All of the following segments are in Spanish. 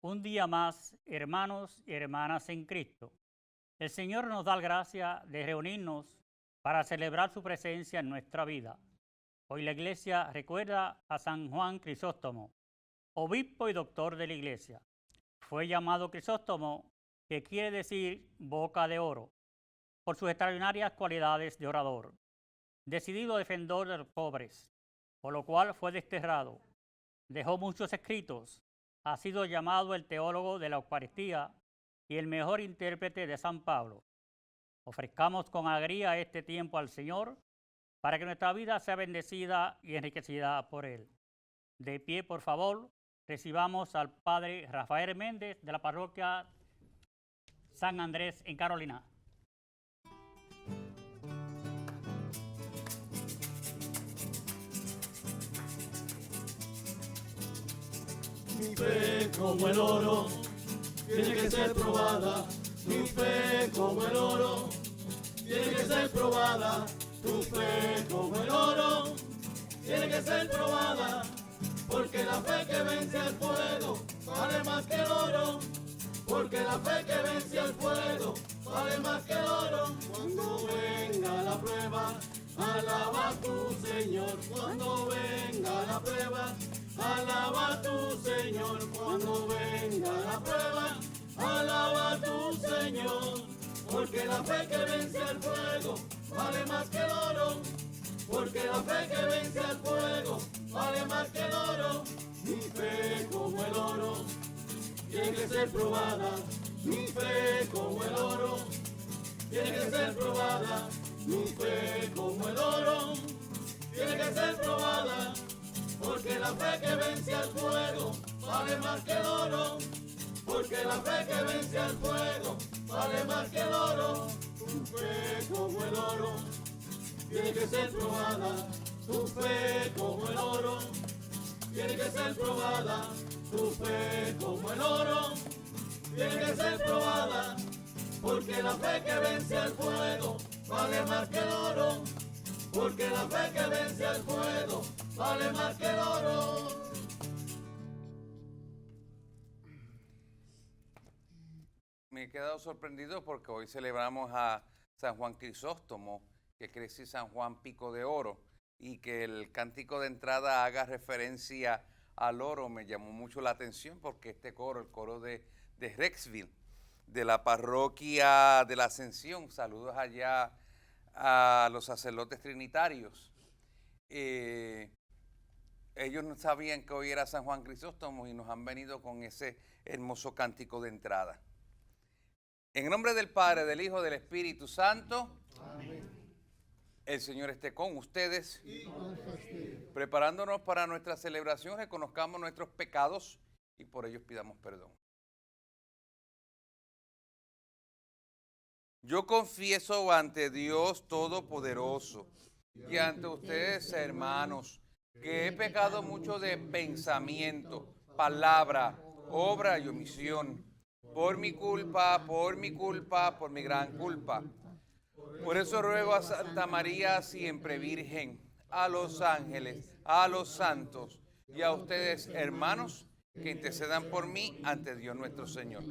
Un día más, hermanos y hermanas en Cristo. El Señor nos da la gracia de reunirnos para celebrar su presencia en nuestra vida. Hoy la Iglesia recuerda a San Juan Crisóstomo, obispo y doctor de la Iglesia. Fue llamado Crisóstomo, que quiere decir boca de oro, por sus extraordinarias cualidades de orador, decidido defensor de los pobres, por lo cual fue desterrado. Dejó muchos escritos. Ha sido llamado el teólogo de la Eucaristía y el mejor intérprete de San Pablo. Ofrezcamos con alegría este tiempo al Señor para que nuestra vida sea bendecida y enriquecida por Él. De pie, por favor, recibamos al Padre Rafael Méndez de la parroquia San Andrés en Carolina. Mi fe como el oro tiene que ser probada. Mi fe como el oro tiene que ser probada. Tu fe como el oro tiene que ser probada. Porque la fe que vence al fuego vale más que el oro. Porque la fe que vence al fuego vale más que el oro. Cuando venga la prueba, alaba a tu Señor. Cuando venga la prueba, alaba a tu Señor. Cuando venga la prueba, alaba a tu Señor. Porque la fe que vence al fuego vale más que el oro. Porque la fe que vence al fuego vale más que el oro. Mi fe como el oro tiene que ser probada. Mi fe como el oro tiene que ser probada. Mi fe como el oro tiene que ser probada. Porque la fe que vence al fuego vale más que el oro. Porque la fe que vence al fuego vale más que el oro. Tu fe como el oro tiene que ser probada. Tu fe como el oro tiene que ser probada. Tu fe como el oro tiene que ser probada. Porque la fe que vence al fuego vale más que el oro. Porque la fe que vence al fuego vale más que el oro. Me he quedado sorprendido porque hoy celebramos a San Juan Crisóstomo, que quiere decir San Juan Pico de Oro, y que el cántico de entrada haga referencia al oro me llamó mucho la atención porque este coro, el coro de Rexville, de la parroquia de la Ascensión, saludos allá a los sacerdotes trinitarios. Ellos no sabían que hoy era San Juan Crisóstomo y nos han venido con ese hermoso cántico de entrada. En nombre del Padre, del Hijo, del Espíritu Santo. Amén. El Señor esté con ustedes. Y con tu espíritu. Preparándonos para nuestra celebración, reconozcamos nuestros pecados y por ellos pidamos perdón. Yo confieso ante Dios Todopoderoso y ante ustedes, hermanos, que he pecado mucho de pensamiento, palabra, obra y omisión, por mi culpa, por mi gran culpa. Por eso ruego a Santa María, siempre Virgen, a los ángeles, a los santos y a ustedes, hermanos, que intercedan por mí ante Dios nuestro Señor.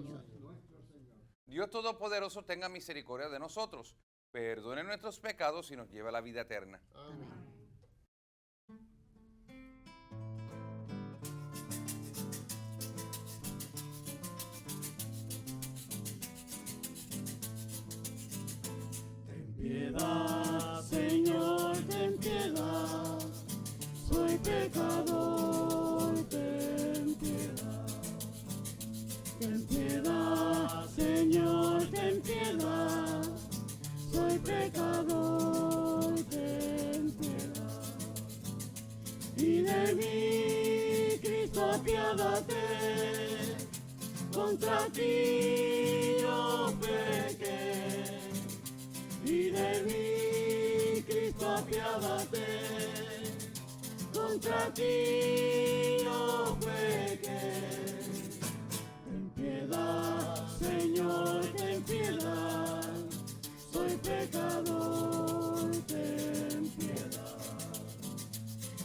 Dios Todopoderoso tenga misericordia de nosotros, perdone nuestros pecados y nos lleve a la vida eterna. Amén. Ten piedad, Señor, ten piedad. Soy pecador, ten piedad. Ten piedad, Señor, ten piedad. Soy pecador, ten piedad. Y de mí, Cristo, apiádate. Contra ti yo pequé. Y de mí, Cristo, apiádate. Contra ti yo pequé. Ten piedad, Señor, ten piedad. Soy pecador, ten piedad.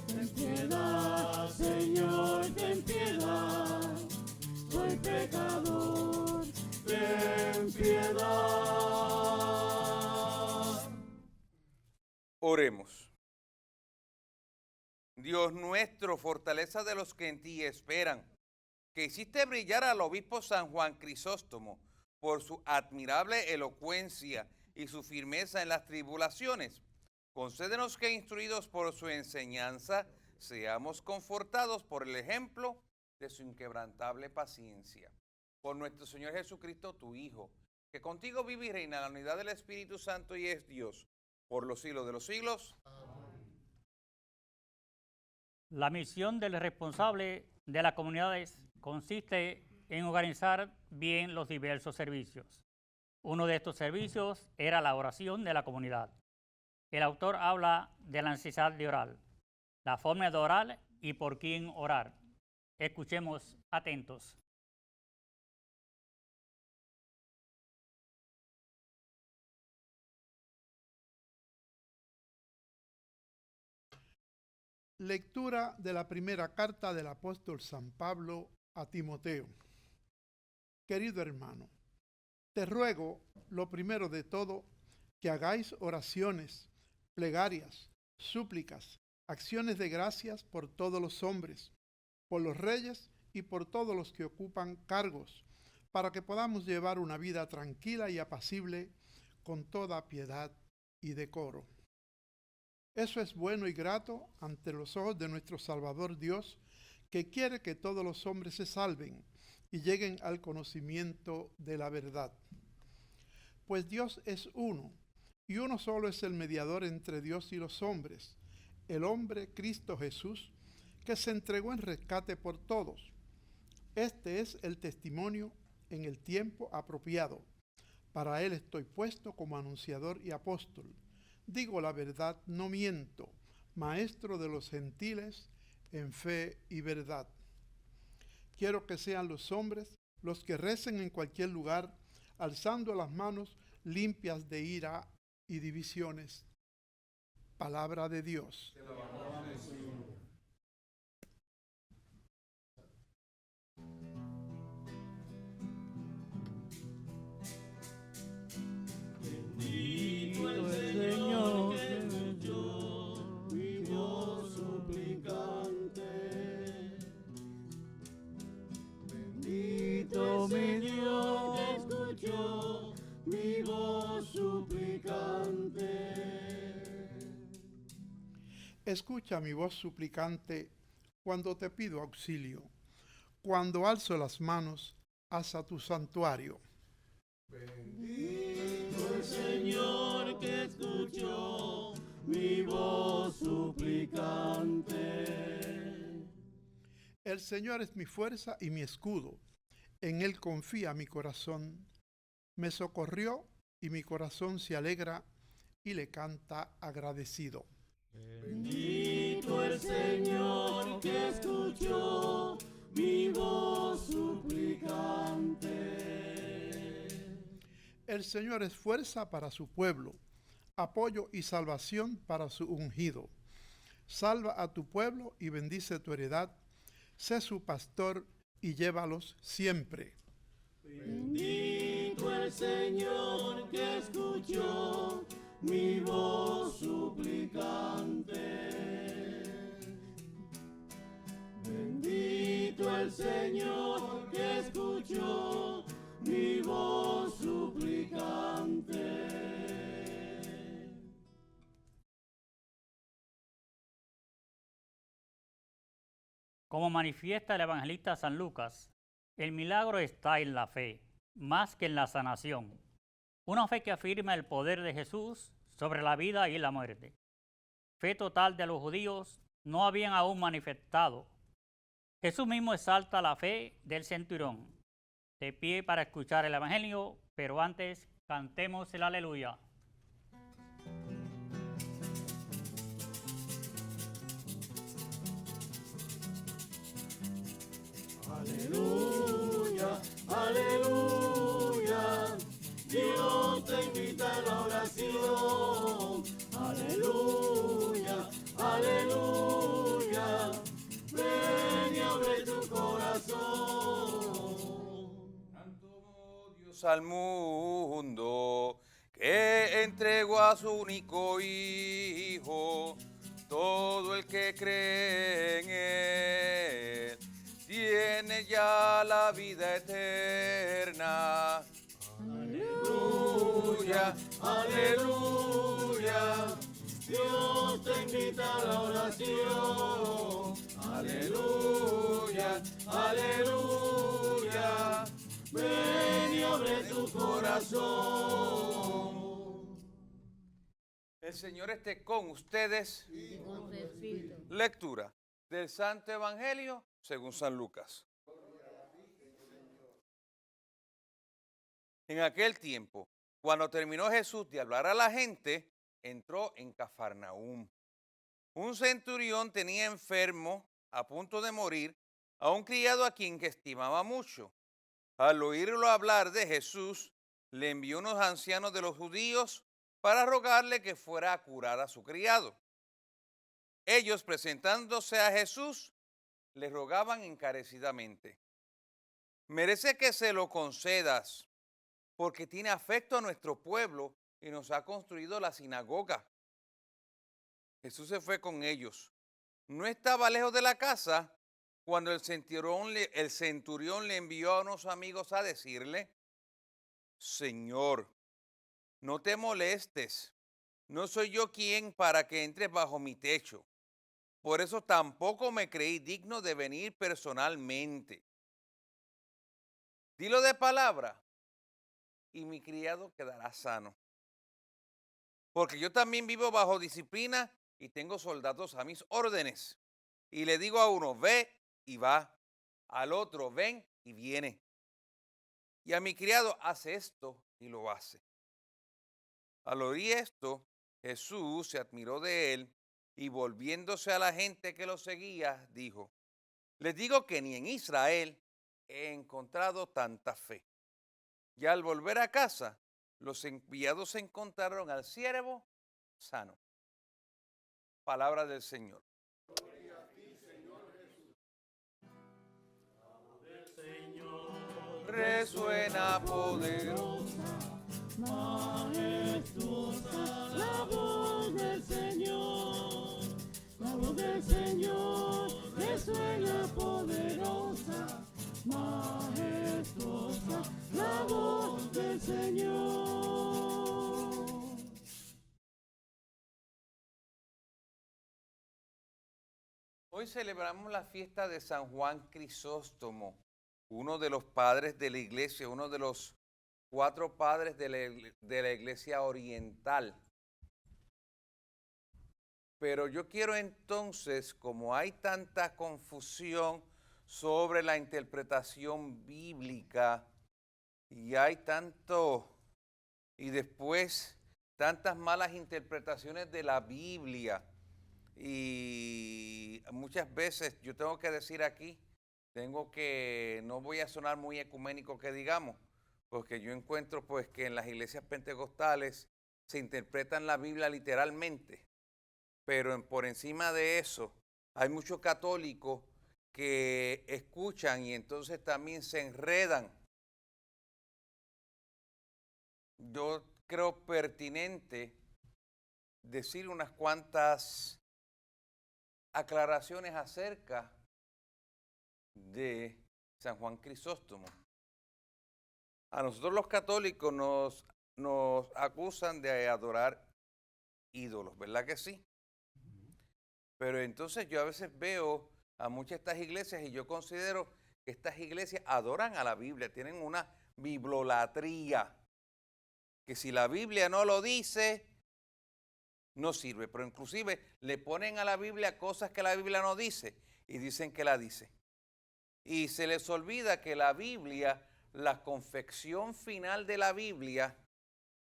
Ten piedad, Señor, ten piedad. Soy pecador, ten piedad. Oremos. Dios nuestro, fortaleza de los que en ti esperan, que hiciste brillar al obispo San Juan Crisóstomo por su admirable elocuencia y su firmeza en las tribulaciones, concédenos que, instruidos por su enseñanza, seamos confortados por el ejemplo de su inquebrantable paciencia. Por nuestro Señor Jesucristo, tu Hijo, que contigo vive y reina en la unidad del Espíritu Santo y es Dios, por los siglos de los siglos. La misión del responsable de las comunidades consiste en organizar bien los diversos servicios. Uno de estos servicios era la oración de la comunidad. El autor habla de la necesidad de orar, la forma de orar y por quién orar. Escuchemos atentos. Lectura de la primera carta del apóstol San Pablo a Timoteo. Querido hermano, te ruego, lo primero de todo, que hagáis oraciones, plegarias, súplicas, acciones de gracias por todos los hombres, por los reyes y por todos los que ocupan cargos, para que podamos llevar una vida tranquila y apacible con toda piedad y decoro. Eso es bueno y grato ante los ojos de nuestro Salvador Dios, que quiere que todos los hombres se salven y lleguen al conocimiento de la verdad. Pues Dios es uno, y uno solo es el mediador entre Dios y los hombres, el hombre Cristo Jesús, que se entregó en rescate por todos. Este es el testimonio en el tiempo apropiado. Para él estoy puesto como anunciador y apóstol. Digo la verdad, no miento, maestro de los gentiles en fe y verdad. Quiero que sean los hombres los que recen en cualquier lugar, alzando las manos limpias de ira y divisiones. Palabra de Dios. Te lo alabamos, Señor. Bendito el Señor que escuchó mi voz suplicante. Bendito mi Dios que escuchó mi voz suplicante. Escucha mi voz suplicante cuando te pido auxilio, cuando alzo las manos hacia tu santuario. Bendito el Señor que escuchó mi voz suplicante. El Señor es mi fuerza y mi escudo. En Él confía mi corazón. Me socorrió y mi corazón se alegra y le canta agradecido. Bendito el Señor que escuchó mi voz suplicante. El Señor es fuerza para su pueblo, apoyo y salvación para su ungido. Salva a tu pueblo y bendice tu heredad. Sé su pastor y llévalos siempre. Bendito el Señor que escuchó mi voz suplicante. Bendito el Señor que escuchó mi voz suplicante. Como manifiesta el evangelista San Lucas, el milagro está en la fe, más que en la sanación. Una fe que afirma el poder de Jesús sobre la vida y la muerte. Fe total de los judíos no habían aún manifestado. Jesús mismo exalta la fe del centurión. De pie para escuchar el evangelio, pero antes cantemos el aleluya. Aleluya, aleluya, Dios te invita a la oración. Aleluya, aleluya, ven y abre tu corazón. al mundo, que entregó a su único Hijo. Todo el que cree en Él tiene ya la vida eterna. Aleluya, aleluya. Dios te invita a la oración. Aleluya, aleluya. Ven y abre tu corazón. El Señor esté con ustedes. Y con tu espíritu. Lectura del Santo Evangelio según San Lucas. En aquel tiempo, cuando terminó Jesús de hablar a la gente, entró en Cafarnaúm. Un centurión tenía enfermo, a punto de morir, a un criado a quien que estimaba mucho. Al oírlo hablar de Jesús, le envió unos ancianos de los judíos para rogarle que fuera a curar a su criado. Ellos, presentándose a Jesús, le rogaban encarecidamente: merece que se lo concedas, porque tiene afecto a nuestro pueblo y nos ha construido la sinagoga. Jesús se fue con ellos. No estaba lejos de la casa cuando el centurión le envió a unos amigos a decirle: Señor, no te molestes, no soy yo quien para que entres bajo mi techo. Por eso tampoco me creí digno de venir personalmente. Dilo de palabra y mi criado quedará sano. Porque yo también vivo bajo disciplina y tengo soldados a mis órdenes. Y le digo a uno, ve y va. Al otro, ven y viene. Y a mi criado, hace esto y lo hace. Al oír esto, Jesús se admiró de él y volviéndose a la gente que lo seguía, dijo: les digo que ni en Israel he encontrado tanta fe. Y al volver a casa, los enviados encontraron al siervo sano. Palabra del Señor. Gloria a ti, Señor Jesús. La voz del Señor Resuena poderosa, majestuosa, la voz del Señor. La voz del Señor resuena poderosa, majestuosa, la voz del Señor. Hoy celebramos la fiesta de San Juan Crisóstomo, uno de los padres de la iglesia, uno de los 4 padres de la iglesia oriental. Pero yo quiero entonces, como hay tanta confusión sobre la interpretación bíblica y hay y después tantas malas interpretaciones de la Biblia, y muchas veces yo tengo que decir aquí, no voy a sonar muy ecuménico que digamos, porque yo encuentro pues que en las iglesias pentecostales se interpretan la Biblia literalmente, pero por encima de eso hay muchos católicos que escuchan y entonces también se enredan. Yo creo pertinente decir unas cuantas aclaraciones acerca de San Juan Crisóstomo. A nosotros los católicos nos acusan de adorar ídolos, ¿verdad que sí? Pero entonces yo a veces veo a muchas de estas iglesias y yo considero que estas iglesias adoran a la Biblia, tienen una biblolatría, que si la Biblia no lo dice, no sirve, pero inclusive le ponen a la Biblia cosas que la Biblia no dice y dicen que la dice. Y se les olvida que la Biblia, la confección final de la Biblia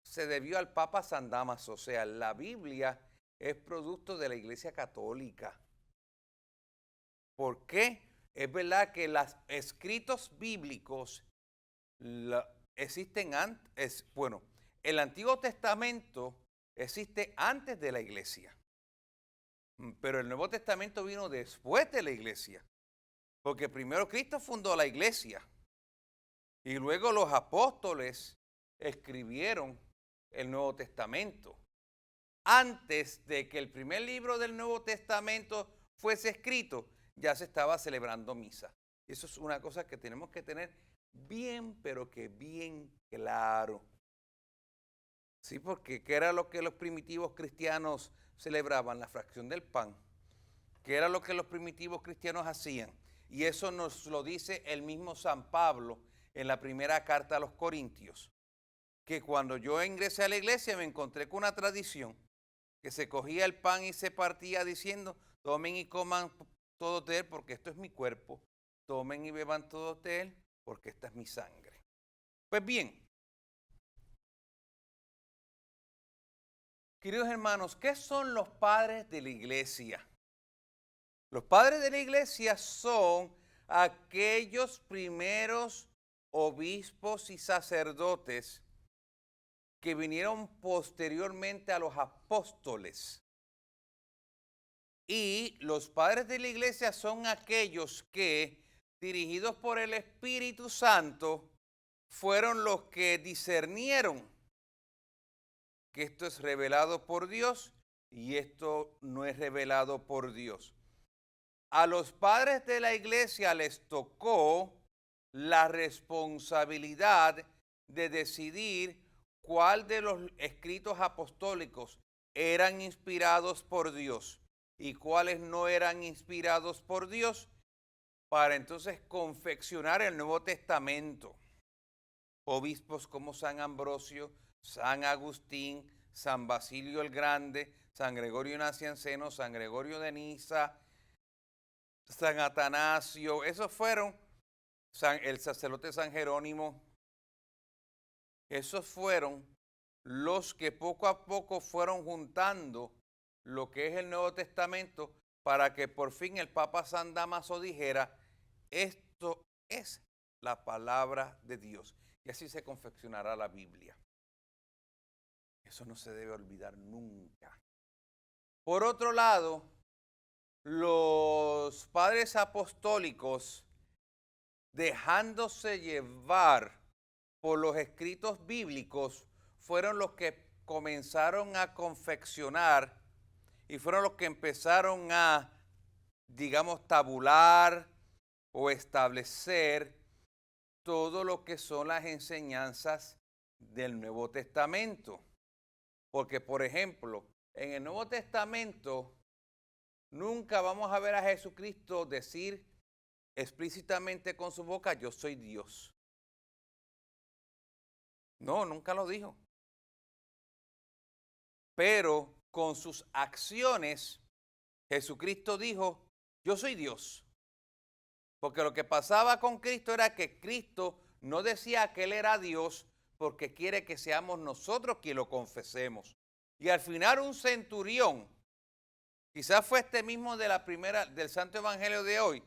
se debió al Papa San Damaso, o sea, la Biblia es producto de la Iglesia Católica. ¿Por qué? Es verdad que los escritos bíblicos existen antes, el Antiguo Testamento existe antes de la iglesia, pero el Nuevo Testamento vino después de la iglesia, porque primero Cristo fundó la iglesia Y luego los apóstoles escribieron el Nuevo Testamento. Antes de que el primer libro del Nuevo Testamento fuese escrito, ya se estaba celebrando misa. Eso es una cosa que tenemos que tener bien, pero que bien claro. Sí, porque ¿qué era lo que los primitivos cristianos celebraban? La fracción del pan. ¿Qué era lo que los primitivos cristianos hacían? Y eso nos lo dice el mismo San Pablo en la primera carta a los Corintios. Que cuando yo ingresé a la iglesia me encontré con una tradición que se cogía el pan y se partía diciendo, tomen y coman todo de él porque esto es mi cuerpo, tomen y beban todo de él porque esta es mi sangre. Pues bien, queridos hermanos, ¿qué son los padres de la iglesia? Los padres de la iglesia son aquellos primeros obispos y sacerdotes que vinieron posteriormente a los apóstoles. Y los padres de la iglesia son aquellos que, dirigidos por el Espíritu Santo, fueron los que discernieron que esto es revelado por Dios y esto no es revelado por Dios. A los padres de la iglesia les tocó la responsabilidad de decidir cuál de los escritos apostólicos eran inspirados por Dios y cuáles no eran inspirados por Dios, para entonces confeccionar el Nuevo Testamento. Obispos como San Ambrosio, San Agustín, San Basilio el Grande, San Gregorio Nacianceno, San Gregorio de Niza, San Atanasio, esos fueron, el sacerdote San Jerónimo, esos fueron los que poco a poco fueron juntando lo que es el Nuevo Testamento para que por fin el Papa San Dámaso dijera, esto es la palabra de Dios. Y así se confeccionará la Biblia. Eso no se debe olvidar nunca. Por otro lado, los padres apostólicos, dejándose llevar por los escritos bíblicos, fueron los que comenzaron a confeccionar y fueron los que empezaron a, digamos, tabular o establecer todo lo que son las enseñanzas del Nuevo Testamento. Porque, por ejemplo, en el Nuevo Testamento nunca vamos a ver a Jesucristo decir explícitamente con su boca, yo soy Dios. No, nunca lo dijo. Pero con sus acciones, Jesucristo dijo, yo soy Dios. Porque lo que pasaba con Cristo era que Cristo no decía que Él era Dios porque quiere que seamos nosotros quienes lo confesemos. Y al final un centurión, quizás fue este mismo de la primera, del Santo Evangelio de hoy.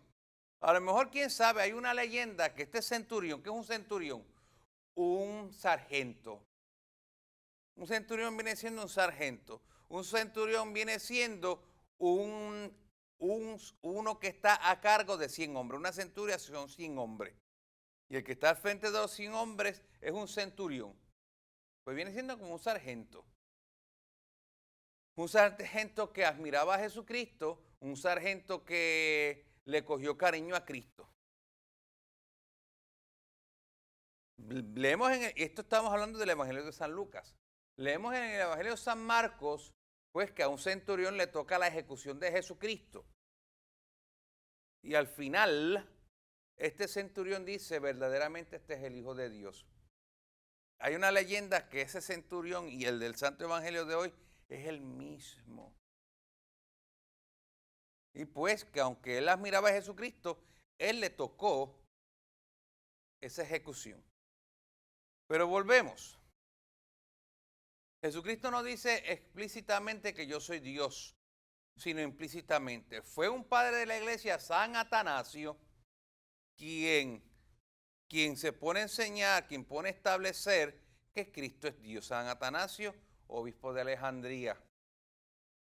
A lo mejor, quién sabe, hay una leyenda que este centurión, ¿qué es un centurión? Un sargento. Un centurión viene siendo un sargento. Un centurión viene siendo uno que está a cargo de 100 hombres. Una centuria son 100 hombres. Y el que está al frente de los 100 hombres es un centurión. Pues viene siendo como un sargento. Un sargento que admiraba a Jesucristo, un sargento que le cogió cariño a Cristo. Leemos esto estamos hablando del Evangelio de San Lucas. Leemos en el Evangelio de San Marcos, pues que a un centurión le toca la ejecución de Jesucristo. Y al final, este centurión dice, verdaderamente este es el Hijo de Dios. Hay una leyenda que ese centurión y el del Santo Evangelio de hoy es el mismo. Y pues que aunque él admiraba a Jesucristo, él le tocó esa ejecución. Pero volvemos. Jesucristo no dice explícitamente que yo soy Dios, sino implícitamente. Fue un padre de la iglesia, San Atanasio, quien se pone a enseñar, quien pone a establecer que Cristo es Dios. San Atanasio, obispo de Alejandría.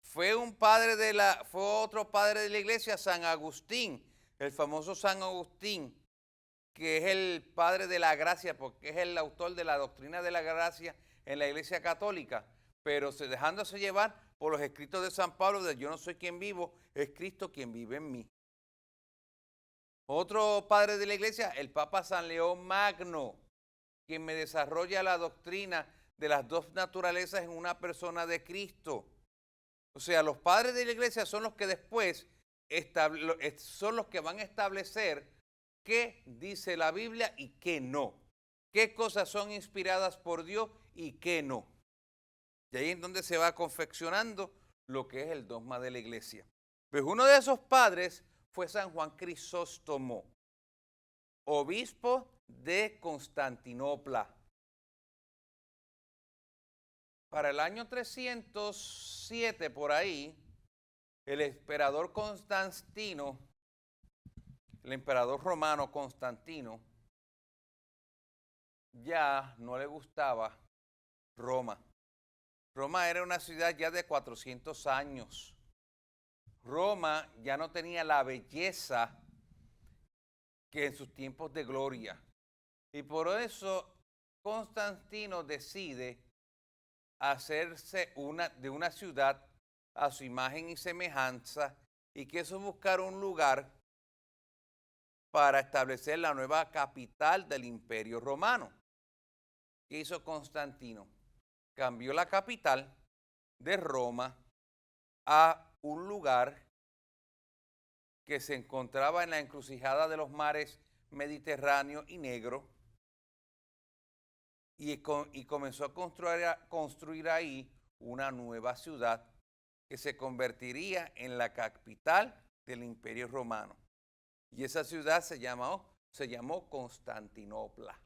Fue otro padre de la iglesia, San Agustín, el famoso San Agustín, que es el padre de la gracia, porque es el autor de la doctrina de la gracia en la Iglesia Católica, pero dejándose llevar por los escritos de San Pablo de yo no soy quien vivo, es Cristo quien vive en mí. Otro padre de la Iglesia, el Papa San León Magno, quien me desarrolla la doctrina de las dos naturalezas en una persona de Cristo. O sea, los padres de la Iglesia son los que después son los que van a establecer qué dice la Biblia y qué no. Qué cosas son inspiradas por Dios y qué no. Y ahí es donde se va confeccionando lo que es el dogma de la Iglesia. Pues uno de esos padres fue San Juan Crisóstomo, obispo de Constantinopla. Para el año 307, por ahí, el emperador Constantino, el emperador romano Constantino, ya no le gustaba Roma. Roma era una ciudad ya de 400 años. Roma ya no tenía la belleza que en sus tiempos de gloria. Y por eso Constantino decide hacerse de una ciudad a su imagen y semejanza, y quiso buscar un lugar para establecer la nueva capital del Imperio Romano. ¿Qué hizo Constantino? Cambió la capital de Roma a un lugar que se encontraba en la encrucijada de los mares Mediterráneo y Negro, y comenzó a construir ahí una nueva ciudad que se convertiría en la capital del Imperio Romano. Y esa ciudad se llamó Constantinopla.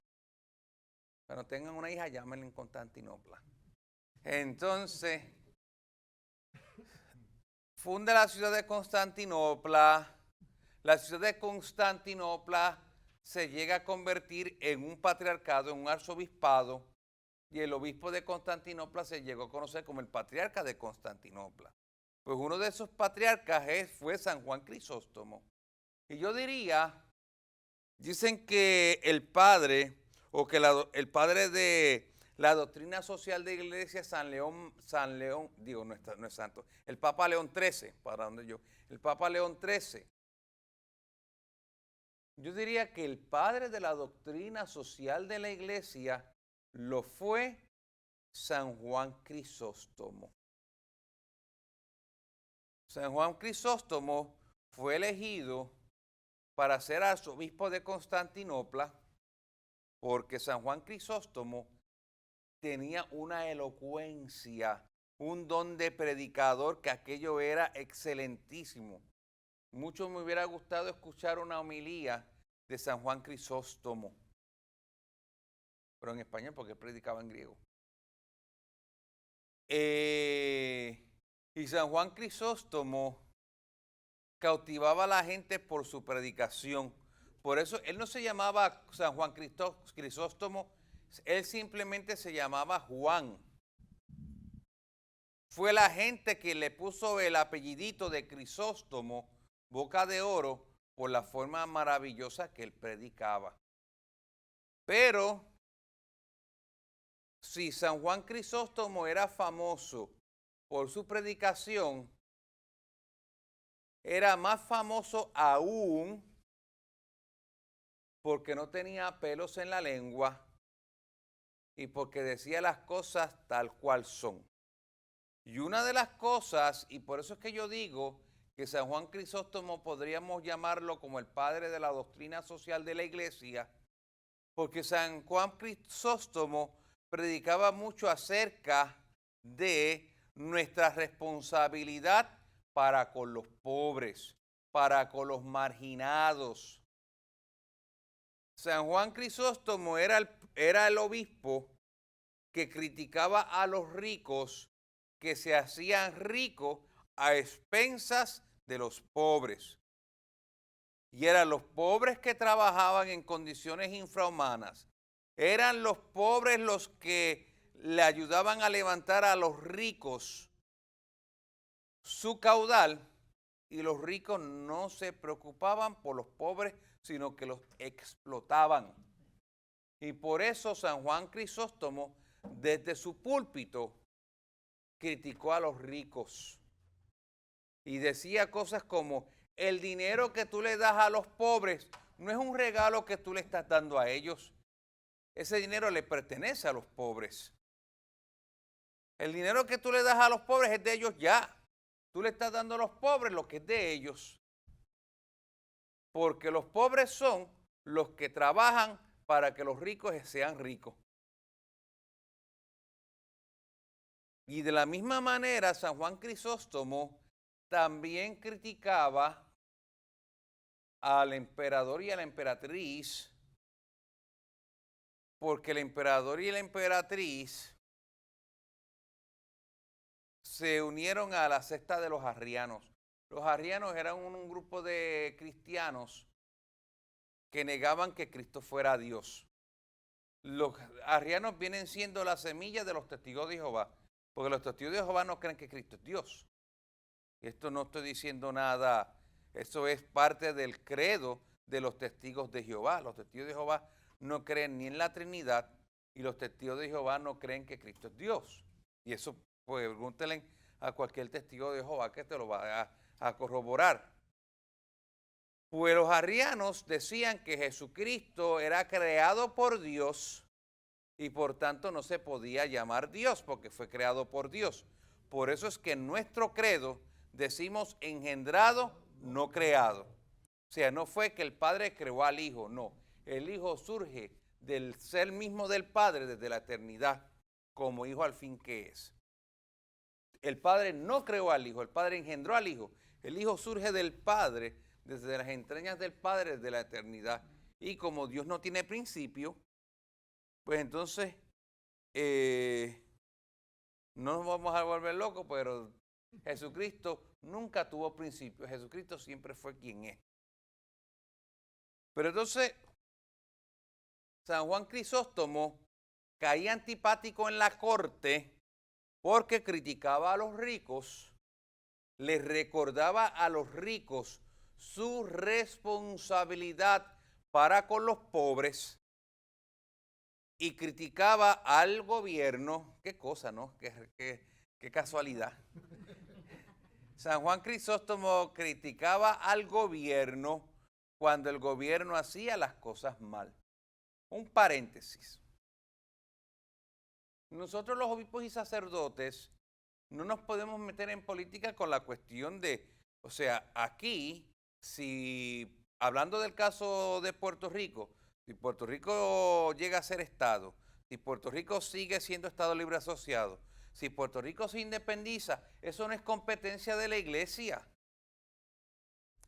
Cuando tengan una hija, llámenla en Constantinopla. Entonces, funda la ciudad de Constantinopla. La ciudad de Constantinopla se llega a convertir en un patriarcado, en un arzobispado, y el obispo de Constantinopla se llegó a conocer como el patriarca de Constantinopla. Pues uno de esos patriarcas fue San Juan Crisóstomo. Y yo diría, dicen que el padre, o que el padre de la doctrina social de la Iglesia, no es santo, el Papa León XIII, el Papa León XIII, yo diría que el padre de la doctrina social de la Iglesia lo fue San Juan Crisóstomo. San Juan Crisóstomo fue elegido para ser arzobispo de Constantinopla porque San Juan Crisóstomo tenía una elocuencia, un don de predicador, que aquello era excelentísimo. Mucho me hubiera gustado escuchar una homilía de San Juan Crisóstomo, pero en español porque predicaba en griego. Y San Juan Crisóstomo cautivaba a la gente por su predicación. Por eso él no se llamaba San Juan Crisóstomo, él simplemente se llamaba Juan. Fue la gente que le puso el apellidito de Crisóstomo, boca de oro, por la forma maravillosa que él predicaba. Pero si San Juan Crisóstomo era famoso por su predicación, era más famoso aún porque no tenía pelos en la lengua y porque decía las cosas tal cual son. Y una de las cosas, y por eso es que yo digo que San Juan Crisóstomo podríamos llamarlo como el padre de la doctrina social de la Iglesia, porque San Juan Crisóstomo predicaba mucho acerca de nuestra responsabilidad para con los pobres, para con los marginados. San Juan Crisóstomo era el obispo que criticaba a los ricos que se hacían ricos a expensas de los pobres. Y eran los pobres que trabajaban en condiciones infrahumanas. Eran los pobres los que le ayudaban a levantar a los ricos su caudal y los ricos no se preocupaban por los pobres, sino que los explotaban. Y por eso San Juan Crisóstomo, desde su púlpito, criticó a los ricos. Y decía cosas como, el dinero que tú le das a los pobres no es un regalo que tú le estás dando a ellos. Ese dinero le pertenece a los pobres. El dinero que tú le das a los pobres es de ellos ya. Tú le estás dando a los pobres lo que es de ellos. Porque los pobres son los que trabajan para que los ricos sean ricos. Y de la misma manera, San Juan Crisóstomo también criticaba al emperador y a la emperatriz, porque el emperador y la emperatriz se unieron a la secta de los arrianos. Los arrianos eran un grupo de cristianos que negaban que Cristo fuera Dios. Los arrianos vienen siendo la semilla de los testigos de Jehová, porque los testigos de Jehová no creen que Cristo es Dios. Esto no estoy diciendo nada, eso es parte del credo de los testigos de Jehová. Los testigos de Jehová no creen ni en la Trinidad y los testigos de Jehová no creen que Cristo es Dios. Y eso, pues, pregúntenle a cualquier testigo de Jehová que te lo va a corroborar. Pues los arrianos decían que Jesucristo era creado por Dios y por tanto no se podía llamar Dios porque fue creado por Dios. Por eso es que en nuestro credo decimos engendrado, no creado. O sea, no fue que el Padre creó al Hijo, no. El Hijo surge del ser mismo del Padre desde la eternidad, como Hijo al fin que es. El Padre no creó al Hijo, el Padre engendró al Hijo. El Hijo surge del Padre, desde las entrañas del Padre, desde la eternidad. Y como Dios no tiene principio, pues entonces no nos vamos a volver locos, pero Jesucristo nunca tuvo principio. Jesucristo siempre fue quien es. Pero entonces, San Juan Crisóstomo caía antipático en la corte porque criticaba a los ricos, les recordaba a los ricos su responsabilidad para con los pobres y criticaba al gobierno. Qué cosa, ¿no? Qué casualidad. San Juan Crisóstomo criticaba al gobierno cuando el gobierno hacía las cosas mal. Un paréntesis. Nosotros los obispos y sacerdotes no nos podemos meter en política con la cuestión de, o sea, aquí, si hablando del caso de Puerto Rico, si Puerto Rico llega a ser Estado, si Puerto Rico sigue siendo Estado libre asociado, si Puerto Rico se independiza, eso no es competencia de la Iglesia.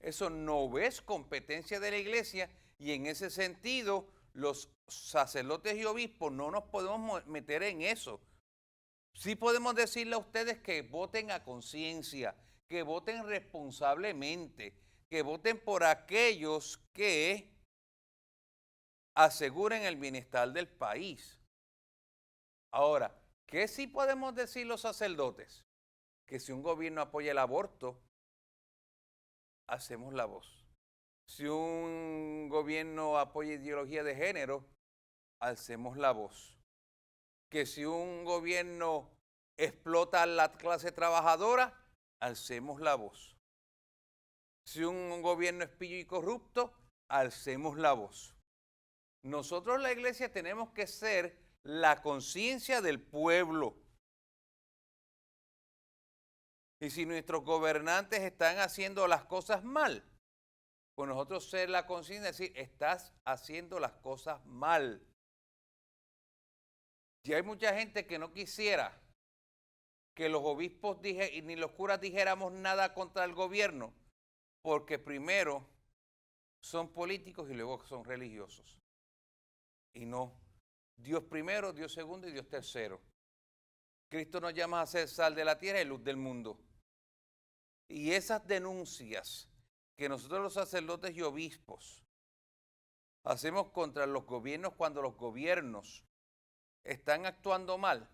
Eso no es competencia de la Iglesia y en ese sentido los sacerdotes y obispos no nos podemos meter en eso. Sí podemos decirle a ustedes que voten a conciencia, que voten responsablemente, que voten por aquellos que aseguren el bienestar del país. Ahora, ¿qué sí podemos decir los sacerdotes? Que si un gobierno apoya el aborto, hacemos la voz. Si un gobierno apoya ideología de género, alcemos la voz. Que si un gobierno explota a la clase trabajadora, alcemos la voz. Si un gobierno es pillo y corrupto, alcemos la voz. Nosotros la Iglesia tenemos que ser la conciencia del pueblo. Y si nuestros gobernantes están haciendo las cosas mal, pues nosotros ser la conciencia de decir, estás haciendo las cosas mal. Y hay mucha gente que no quisiera que los obispos ni los curas dijéramos nada contra el gobierno, porque primero son políticos y luego son religiosos. Y no, Dios primero, Dios segundo y Dios tercero. Cristo nos llama a ser sal de la tierra y luz del mundo. Y esas denuncias que nosotros los sacerdotes y obispos hacemos contra los gobiernos cuando los gobiernos están actuando mal,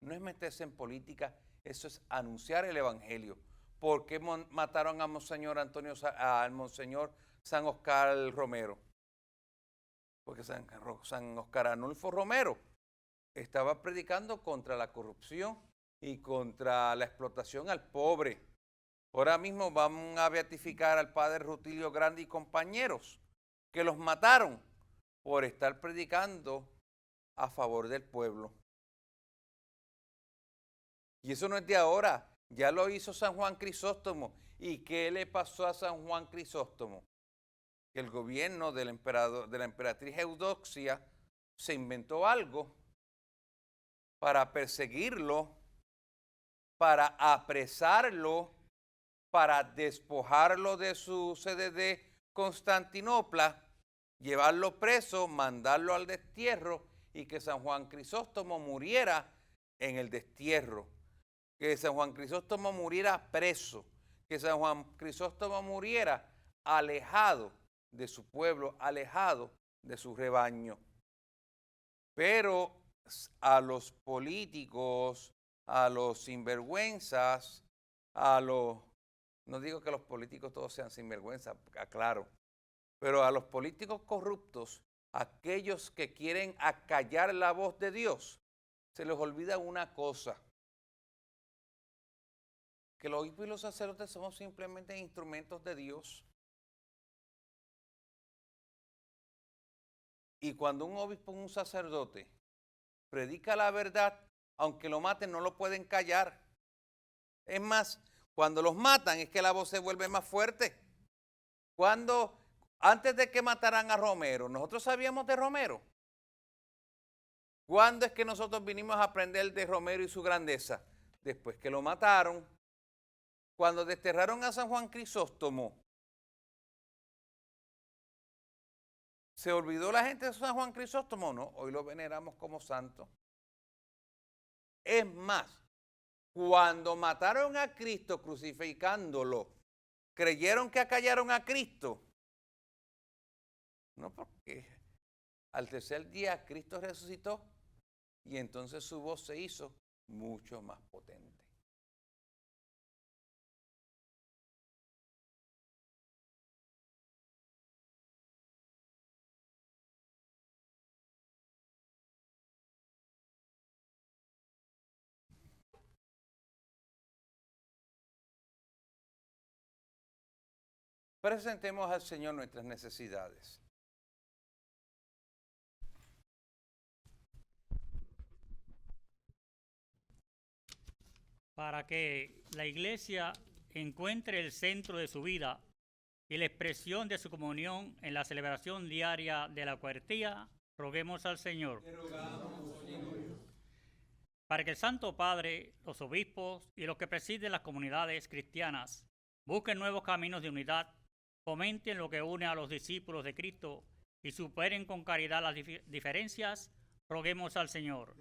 no es meterse en política, eso es anunciar el evangelio. ¿por qué mataron a Monseñor al Monseñor San Oscar Romero? Porque San Oscar Arnulfo Romero estaba predicando contra la corrupción y contra la explotación al pobre. Ahora mismo van a beatificar al padre Rutilio Grande y compañeros, que los mataron por estar predicando a favor del pueblo. Y eso no es de ahora, ya lo hizo San Juan Crisóstomo. ¿Y qué le pasó a San Juan Crisóstomo? Que el gobierno del emperador, de la emperatriz Eudoxia se inventó algo para perseguirlo, para apresarlo, para despojarlo de su sede de Constantinopla, llevarlo preso, mandarlo al destierro y que San Juan Crisóstomo muriera en el destierro, que San Juan Crisóstomo muriera preso, que San Juan Crisóstomo muriera alejado de su pueblo, alejado de su rebaño. Pero a los políticos, a los sinvergüenzas, no digo que los políticos todos sean sinvergüenzas, aclaro, pero a los políticos corruptos, aquellos que quieren acallar la voz de Dios, se les olvida una cosa, que los obispos y los sacerdotes somos simplemente instrumentos de Dios. Y cuando un obispo o un sacerdote predica la verdad, aunque lo maten, no lo pueden callar. Es más, cuando los matan es que la voz se vuelve más fuerte. Antes de que mataran a Romero, nosotros sabíamos de Romero. ¿Cuándo es que nosotros vinimos a aprender de Romero y su grandeza? Después que lo mataron. Cuando desterraron a San Juan Crisóstomo, ¿se olvidó la gente de San Juan Crisóstomo? No, hoy lo veneramos como santo. Es más, cuando mataron a Cristo crucificándolo, ¿creyeron que acallaron a Cristo? No, porque al tercer día Cristo resucitó y entonces su voz se hizo mucho más potente. Presentemos al Señor nuestras necesidades. Para que la Iglesia encuentre el centro de su vida y la expresión de su comunión en la celebración diaria de la Eucaristía, roguemos al Señor. Para que el Santo Padre, los obispos y los que presiden las comunidades cristianas busquen nuevos caminos de unidad, fomenten lo que une a los discípulos de Cristo y superen con caridad las diferencias, roguemos al Señor.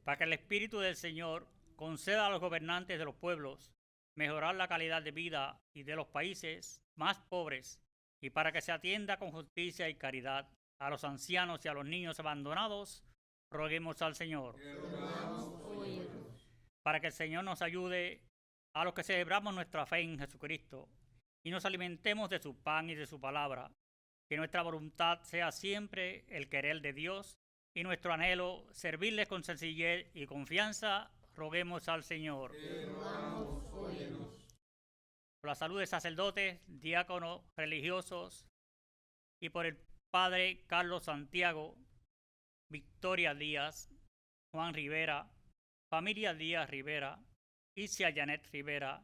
Para que el Espíritu del Señor conceda a los gobernantes de los pueblos mejorar la calidad de vida y de los países más pobres, y para que se atienda con justicia y caridad a los ancianos y a los niños abandonados, roguemos al Señor. Para que el Señor nos ayude a los que celebramos nuestra fe en Jesucristo y nos alimentemos de su pan y de su palabra, que nuestra voluntad sea siempre el querer de Dios y nuestro anhelo servirles con sencillez y confianza, roguemos al Señor. Por la salud de sacerdotes, diáconos, religiosos y por el Padre Carlos Santiago, Victoria Díaz, Juan Rivera, familia Díaz Rivera, Isia Janet Rivera,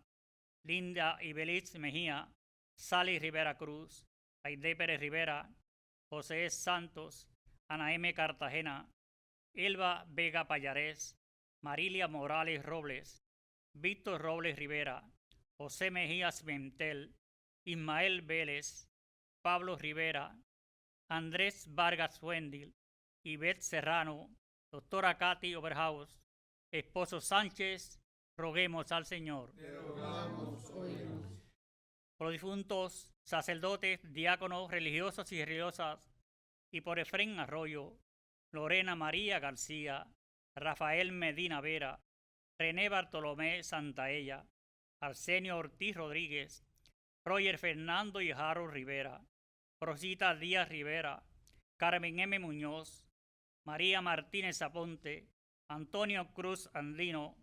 Linda Ibeliz Mejía, Sally Rivera Cruz, Aide Pérez Rivera, José Santos, Ana M. Cartagena, Elba Vega Payarés, Marilia Morales Robles, Víctor Robles Rivera, José Mejías Mentel, Ismael Vélez, Pablo Rivera, Andrés Vargas Wendil, Ivette Serrano, doctora Katy Oberhaus, esposo Sánchez, roguemos al Señor. Te rogamos, óyenos. Por los difuntos sacerdotes, diáconos, religiosos y religiosas, y por Efrén Arroyo, Lorena María García, Rafael Medina Vera, René Bartolomé Santaella, Arsenio Ortiz Rodríguez, Roger Fernando y Harold Rivera, Rosita Díaz Rivera, Carmen M. Muñoz, María Martínez Aponte, Antonio Cruz Andino,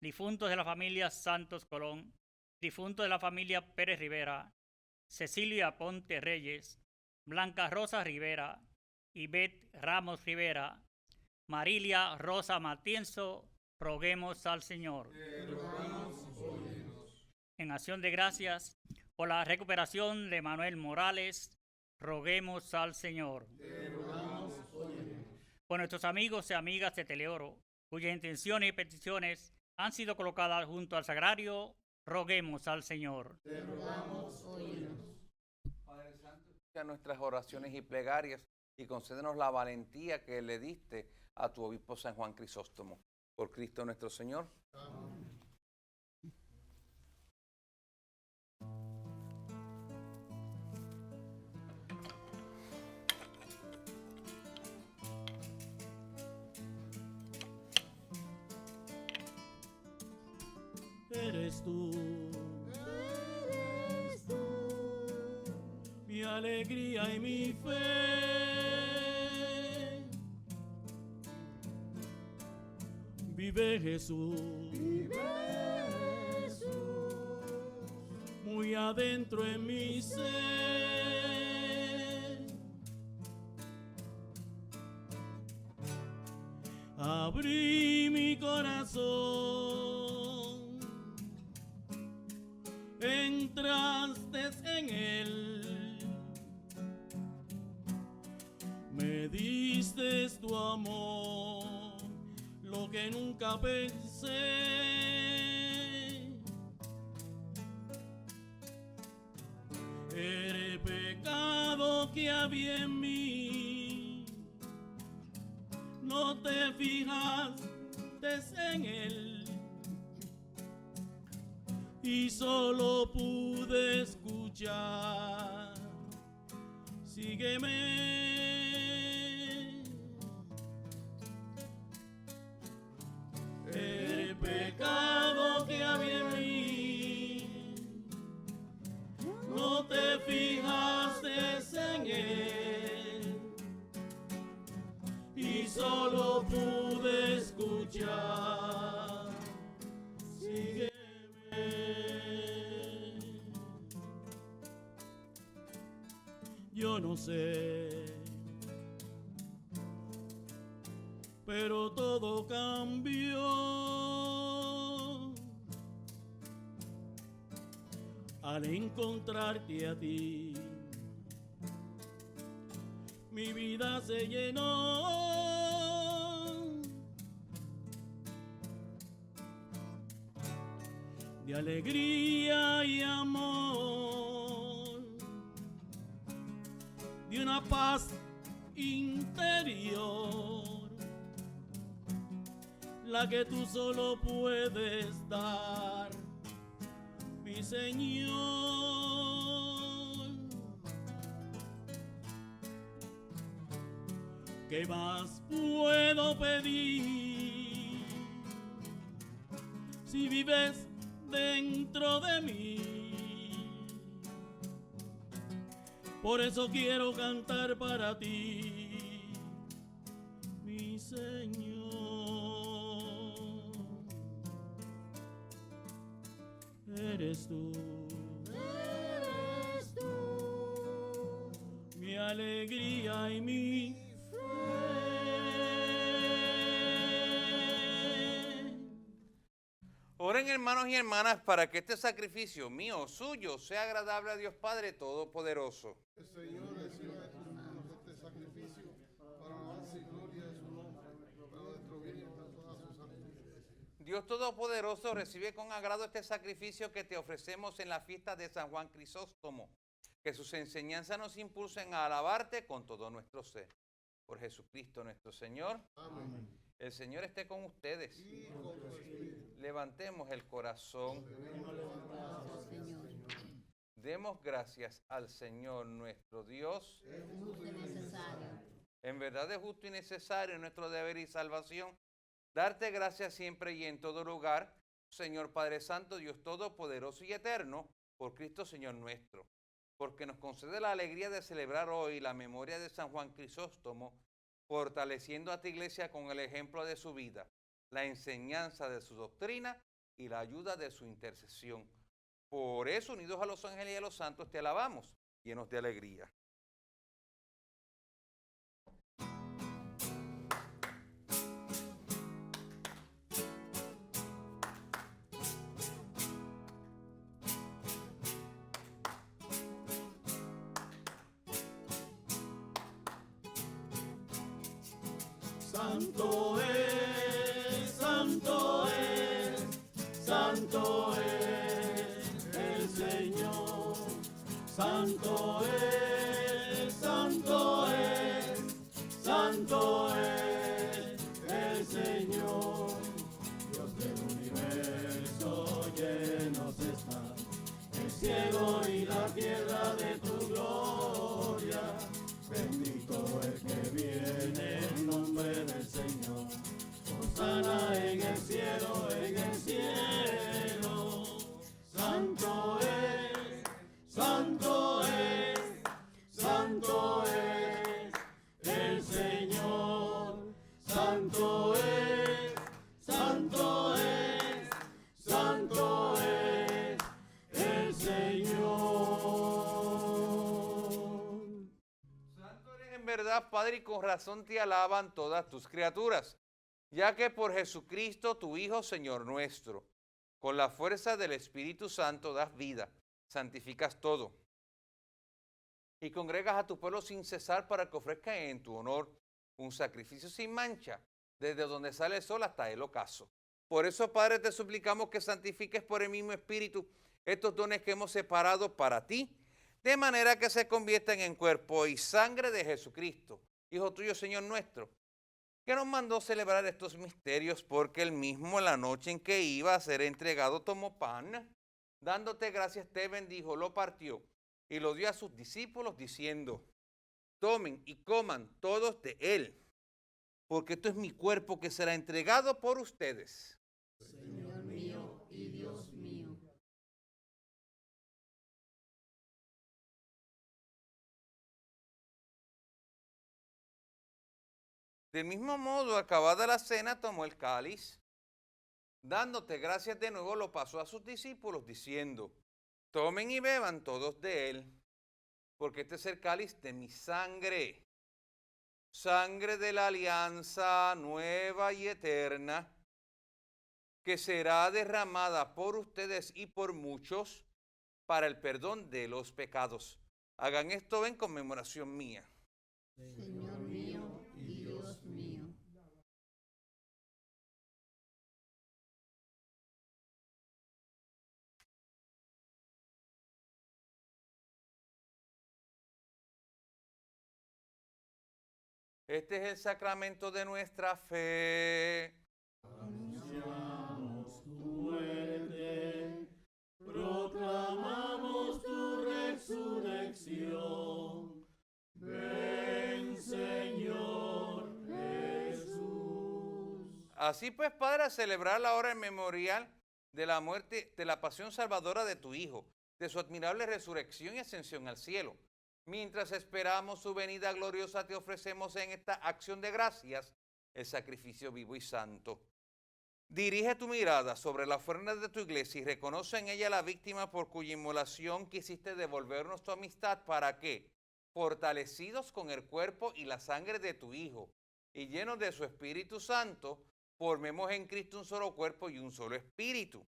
difuntos de la familia Santos Colón, difuntos de la familia Pérez Rivera, Cecilia Ponte Reyes, Blanca Rosa Rivera, Ivette Ramos Rivera, Marilia Rosa Matienzo, roguemos al Señor. En acción de gracias por la recuperación de Manuel Morales, roguemos al Señor. Por nuestros amigos y amigas de Teleoro, cuyas intenciones y peticiones han sido colocadas junto al sagrario, roguemos al Señor. Padre Santo, escucha nuestras oraciones y plegarias y concédenos la valentía que le diste a tu obispo San Juan Crisóstomo. Por Cristo nuestro Señor. Amén. Eres tú, mi alegría y mi fe. Vive Jesús, muy adentro en mi ser. Abrí mi corazón, entraste en él, me diste tu amor, lo que nunca pensé. El pecado que había en mí, no te fijaste en él, y solo pude escuchar, sígueme. El pecado que había en mí, no te fijaste en él, y solo pude escuchar, sígueme. Yo no sé, pero todo cambió al encontrarte a ti. Mi vida se llenó de alegría y amor, de una paz interior, la que tú solo puedes dar, mi Señor. ¿Qué más puedo pedir si vives dentro de mí? Por eso quiero cantar para ti, mi Señor. Eres tú, mi alegría y mi fe. Oren, hermanos y hermanas, para que este sacrificio mío, suyo, sea agradable a Dios Padre Todopoderoso. El Señor reciba de tus manos este sacrificio para alabanza y gloria de su nombre, para nuestro bien y para toda su santa iglesia. Dios Todopoderoso, recibe con agrado este sacrificio que te ofrecemos en la fiesta de San Juan Crisóstomo. Que sus enseñanzas nos impulsen a alabarte con todo nuestro ser. Por Jesucristo nuestro Señor. Amén. El Señor esté con ustedes. Y con tu espíritu. Levantemos el corazón. Demos gracias al Señor nuestro Dios. Es justo y necesario. En verdad es justo y necesario nuestro deber y salvación Darte gracias siempre y en todo lugar, Señor Padre Santo, Dios Todopoderoso y Eterno, por Cristo Señor nuestro, porque nos concede la alegría de celebrar hoy la memoria de San Juan Crisóstomo, fortaleciendo a tu iglesia con el ejemplo de su vida, la enseñanza de su doctrina y la ayuda de su intercesión. Por eso, unidos a los ángeles y a los santos, te alabamos, llenos de alegría. Santo es, santo es, santo es el Señor. Santo es, santo es, santo es el Señor. Dios del universo llenos están el cielo y la tierra de tu gloria. Bendito el que viene en nombre del Señor. Hosana en el cielo, en el cielo. Santo es, santo es, santo es el Señor. Santo es, santo es, santo es el Señor. Santo eres en verdad, Padre, y con razón te alaban todas tus criaturas, ya que por Jesucristo, tu Hijo, Señor nuestro, con la fuerza del Espíritu Santo das vida, santificas todo, y congregas a tu pueblo sin cesar para que ofrezca en tu honor un sacrificio sin mancha, desde donde sale el sol hasta el ocaso. Por eso, Padre, te suplicamos que santifiques por el mismo Espíritu estos dones que hemos separado para ti, de manera que se conviertan en cuerpo y sangre de Jesucristo, Hijo tuyo, Señor nuestro, que nos mandó celebrar estos misterios, porque él mismo en la noche en que iba a ser entregado tomó pan, dándote gracias te bendijo, lo partió y lo dio a sus discípulos diciendo: tomen y coman todos de él, porque esto es mi cuerpo que será entregado por ustedes. Señor mío y Dios mío. Del mismo modo, acabada la cena, tomó el cáliz, dándote gracias de nuevo, lo pasó a sus discípulos, diciendo: tomen y beban todos de él, porque este es el cáliz de mi sangre, sangre de la alianza nueva y eterna, que será derramada por ustedes y por muchos para el perdón de los pecados. Hagan esto en conmemoración mía. Señor mío y Dios mío. Este es el sacramento de nuestra fe. Anunciamos tu muerte, proclamamos tu resurrección. Ven, Señor Jesús. Así pues, Padre, a celebrar la hora memorial de la muerte, de la pasión salvadora de tu Hijo, de su admirable resurrección y ascensión al cielo. Mientras esperamos su venida gloriosa, te ofrecemos en esta acción de gracias el sacrificio vivo y santo. Dirige tu mirada sobre la ofrenda de tu iglesia y reconoce en ella la víctima por cuya inmolación quisiste devolvernos tu amistad, para que, fortalecidos con el cuerpo y la sangre de tu Hijo y llenos de su Espíritu Santo, formemos en Cristo un solo cuerpo y un solo espíritu.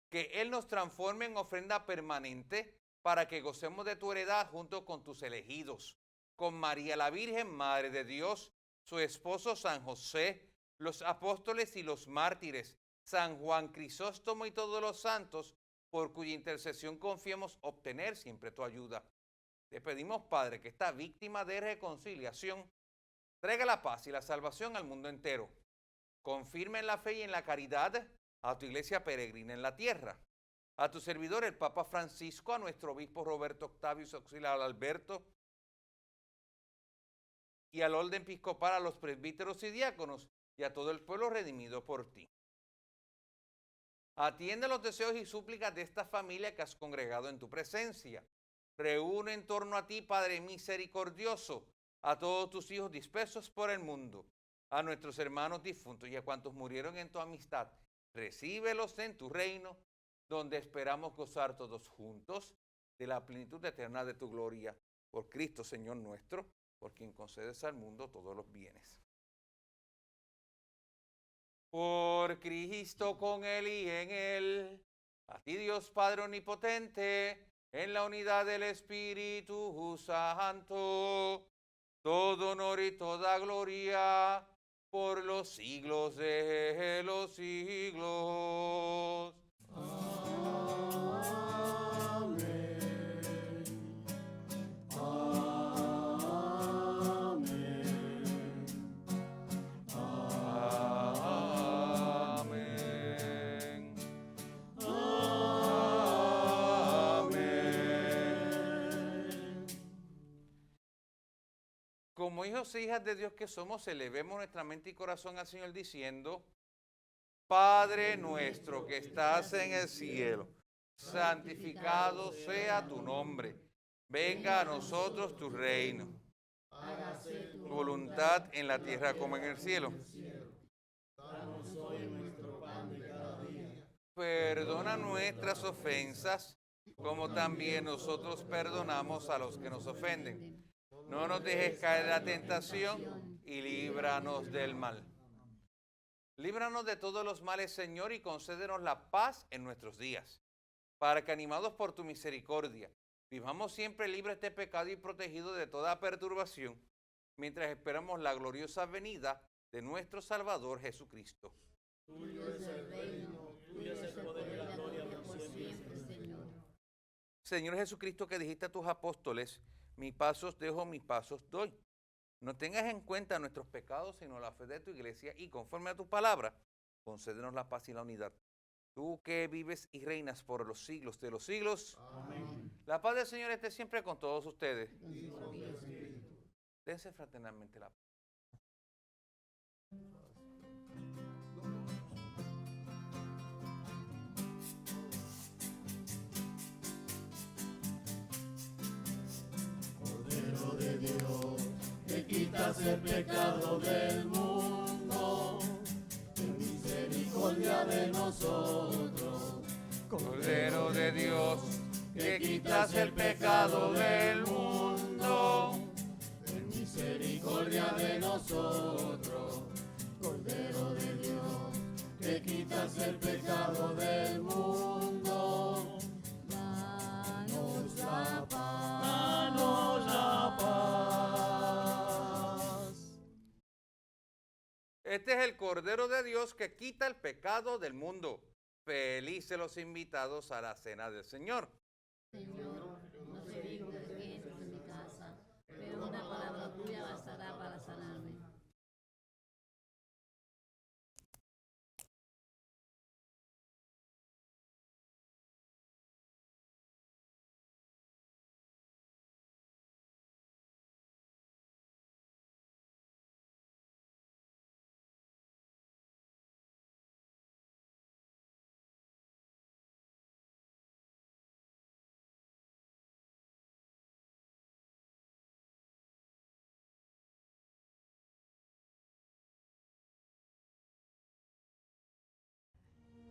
Que Él nos transforme en ofrenda permanente para que gocemos de tu heredad junto con tus elegidos, con María la Virgen, Madre de Dios, su esposo San José, los apóstoles y los mártires, San Juan Crisóstomo y todos los santos, por cuya intercesión confiemos obtener siempre tu ayuda. Te pedimos, Padre, que esta víctima de reconciliación traiga la paz y la salvación al mundo entero. Confirme en la fe y en la caridad a tu iglesia peregrina en la tierra, a tu servidor el Papa Francisco, a nuestro obispo Roberto Octavio y su auxiliar Alberto, y al orden episcopal, a los presbíteros y diáconos, y a todo el pueblo redimido por ti. Atiende los deseos y súplicas de esta familia que has congregado en tu presencia. Reúne en torno a ti, Padre misericordioso, a todos tus hijos dispersos por el mundo, a nuestros hermanos difuntos y a cuantos murieron en tu amistad. Recíbelos en tu reino, donde esperamos gozar todos juntos de la plenitud eterna de tu gloria. Por Cristo, Señor nuestro, por quien concedes al mundo todos los bienes. Por Cristo, con Él y en Él, a ti Dios Padre Omnipotente, en la unidad del Espíritu Santo, todo honor y toda gloria por los siglos de los siglos. Como hijos e hijas de Dios que somos, elevemos nuestra mente y corazón al Señor diciendo: Padre nuestro que estás en el cielo, santificado sea tu nombre. Venga a nosotros tu reino. Hágase Tu voluntad en la tierra como en el cielo. Danos hoy nuestro pan de cada día. Perdona nuestras ofensas, como también nosotros perdonamos a los que nos ofenden. No nos dejes caer en la tentación y líbranos del mal. Líbranos de todos los males, Señor, y concédenos la paz en nuestros días, para que, animados por tu misericordia, vivamos siempre libres de pecado y protegidos de toda perturbación, mientras esperamos la gloriosa venida de nuestro Salvador Jesucristo. Tuyo es el reino, tuyo es el poder y la gloria por siempre, Señor. Señor Jesucristo, que dijiste a tus apóstoles: mi paz os dejo, mi paz os doy. No tengas en cuenta nuestros pecados, sino la fe de tu iglesia, y conforme a tu palabra, concédenos la paz y la unidad. Tú que vives y reinas por los siglos de los siglos. Amén. La paz del Señor esté siempre con todos ustedes. Y con tu espíritu. Dense fraternalmente la paz. Cordero de Dios, que quitas el pecado del mundo, ten misericordia de nosotros. Cordero de Dios, que quitas el pecado del mundo, Ten misericordia de nosotros. Cordero de Dios, que quitas el pecado del mundo, danos la paz. Danos la paz. Este es el Cordero de Dios que quita el pecado del mundo. Felices los invitados a la cena del Señor. Señor, no soy digno de que entres en mi casa, pero una palabra tuya bastará para sanarme.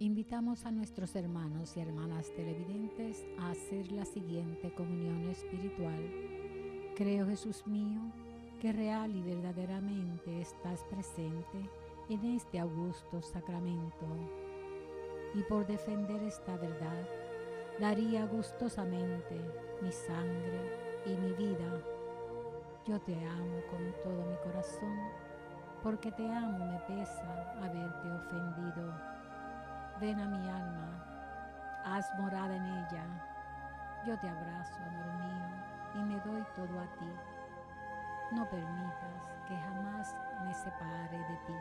Invitamos a nuestros hermanos y hermanas televidentes a hacer la siguiente comunión espiritual. Creo, Jesús mío, que real y verdaderamente estás presente en este augusto sacramento. Y por defender esta verdad, daría gustosamente mi sangre y mi vida. Yo te amo con todo mi corazón, porque te amo me pesa haberte ofendido. Ven a mi alma, haz morada en ella. Yo te abrazo, amor mío, y me doy todo a ti. No permitas que jamás me separe de ti.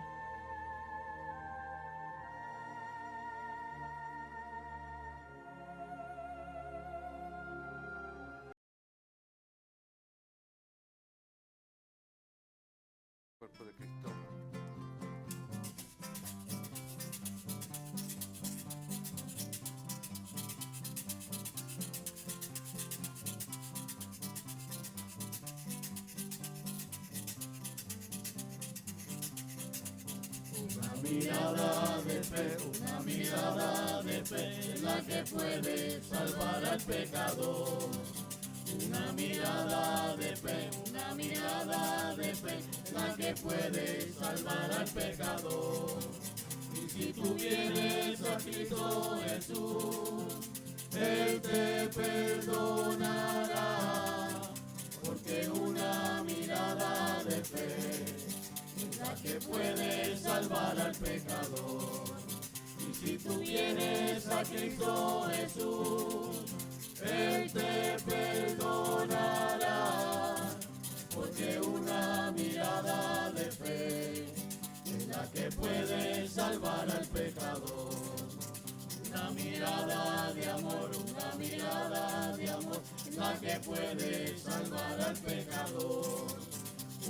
Cuerpo de Cristo. mirada de fe, una mirada de fe, la que puede salvar al pecador. Una mirada de fe, una mirada de fe, la que puede salvar al pecador. Y si tú vienes a Cristo Jesús, Él te perdonará, porque una mirada de fe es la que puede salvar al pecador. Y si tú vienes a Cristo Jesús, Él te perdonará, porque una mirada de fe es la que puede salvar al pecador. Una mirada de amor, una mirada de amor, es la que puede salvar al pecador.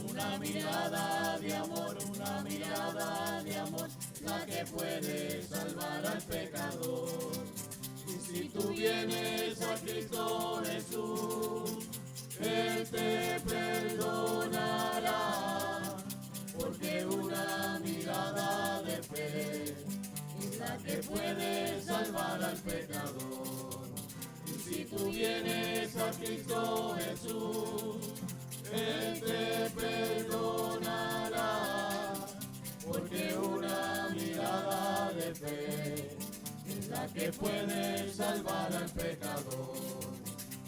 Una mirada de amor, una mirada de amor, es la que puede salvar al pecador. Y si tú vienes a Cristo Jesús, Él te perdonará, porque una mirada de fe es la que puede salvar al pecador. Y si tú vienes a Cristo Jesús, Él te perdonará, porque una mirada de fe es la que puede salvar al pecador.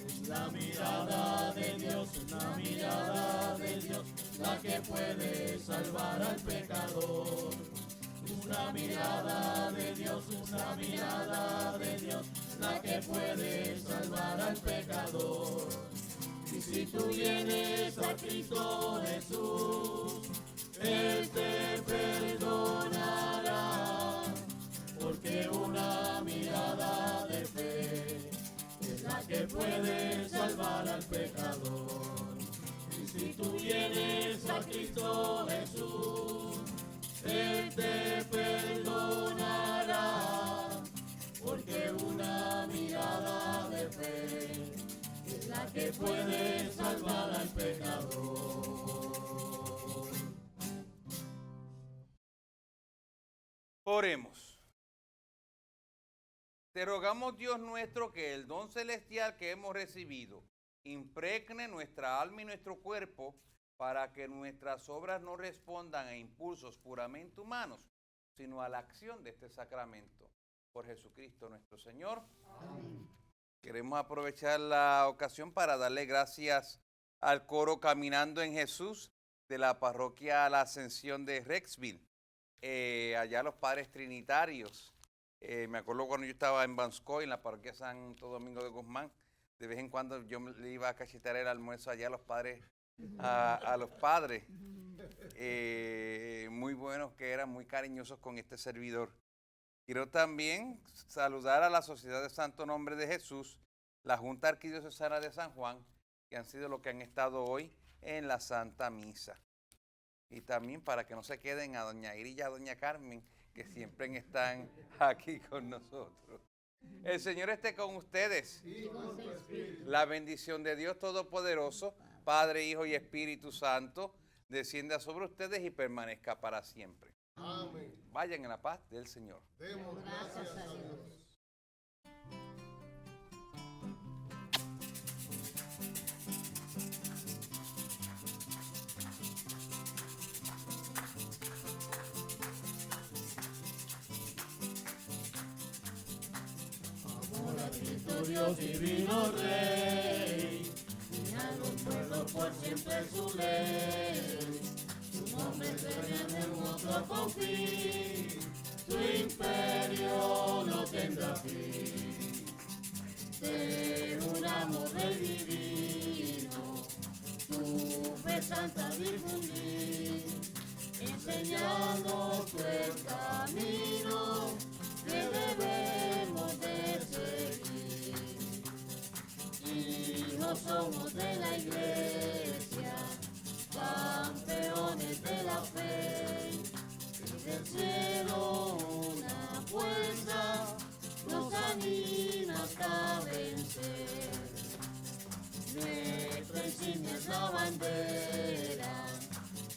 Es la mirada de Dios, una mirada de Dios, la que puede salvar al pecador. Una mirada de Dios, una mirada de Dios, la que puede salvar al pecador. Y si tú vienes a Cristo Jesús, Él te perdonará, porque una mirada de fe es la que puede salvar al pecador. Y si tú vienes a Cristo Jesús, Él te perdonará, porque una mirada de fe es la que puede salvar al pecador. Oremos. Te rogamos, Dios nuestro, que el don celestial que hemos recibido impregne nuestra alma y nuestro cuerpo, para que nuestras obras no respondan a impulsos puramente humanos, sino a la acción de este sacramento. Por Jesucristo nuestro Señor. Amén. Queremos aprovechar la ocasión para darle gracias al coro Caminando en Jesús de la parroquia La Ascensión de Rexville. Allá los padres trinitarios. Me acuerdo cuando yo estaba en Banscoy, en la parroquia Santo Domingo de Guzmán, de vez en cuando yo le iba a cachetar el almuerzo allá a los padres, a los padres. Muy buenos que eran, muy cariñosos con este servidor. Quiero también saludar a la Sociedad de Santo Nombre de Jesús, la Junta Arquidiocesana de San Juan, que han sido los que han estado hoy en la Santa Misa. Y también para que no se queden a doña Iris y a doña Carmen, que siempre están aquí con nosotros. El Señor esté con ustedes. Y con tu espíritu. La bendición de Dios Todopoderoso, Padre, Hijo y Espíritu Santo, descienda sobre ustedes y permanezca para siempre. Amén. Vayan en la paz del Señor. Demos gracias a Dios. Amor a Cristo Dios divino Rey, y a los pueblos por siempre su ley. Su nombre eterno en hermoso confín, su imperio no tendrá fin. Te juramos Rey divino, tu fe santa difundir, enseñándonos el camino que debemos de seguir. Hijos somos de la Iglesia, campeones de la fe, desde el cielo una fuerza nos anima hasta vencer. Nuestra insignia es la bandera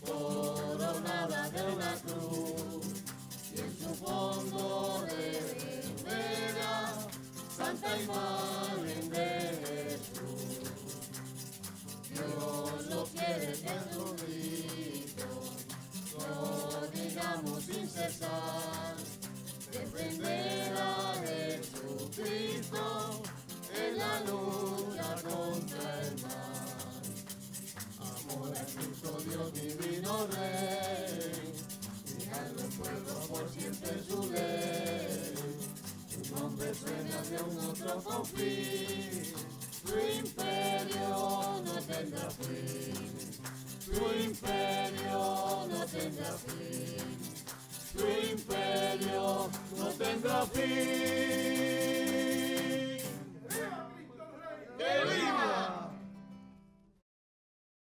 coronada de una cruz, y con fin. Tu imperio no tendrá fin. Tu imperio no tendrá fin. Tu imperio no tendrá fin. ¡Que viva!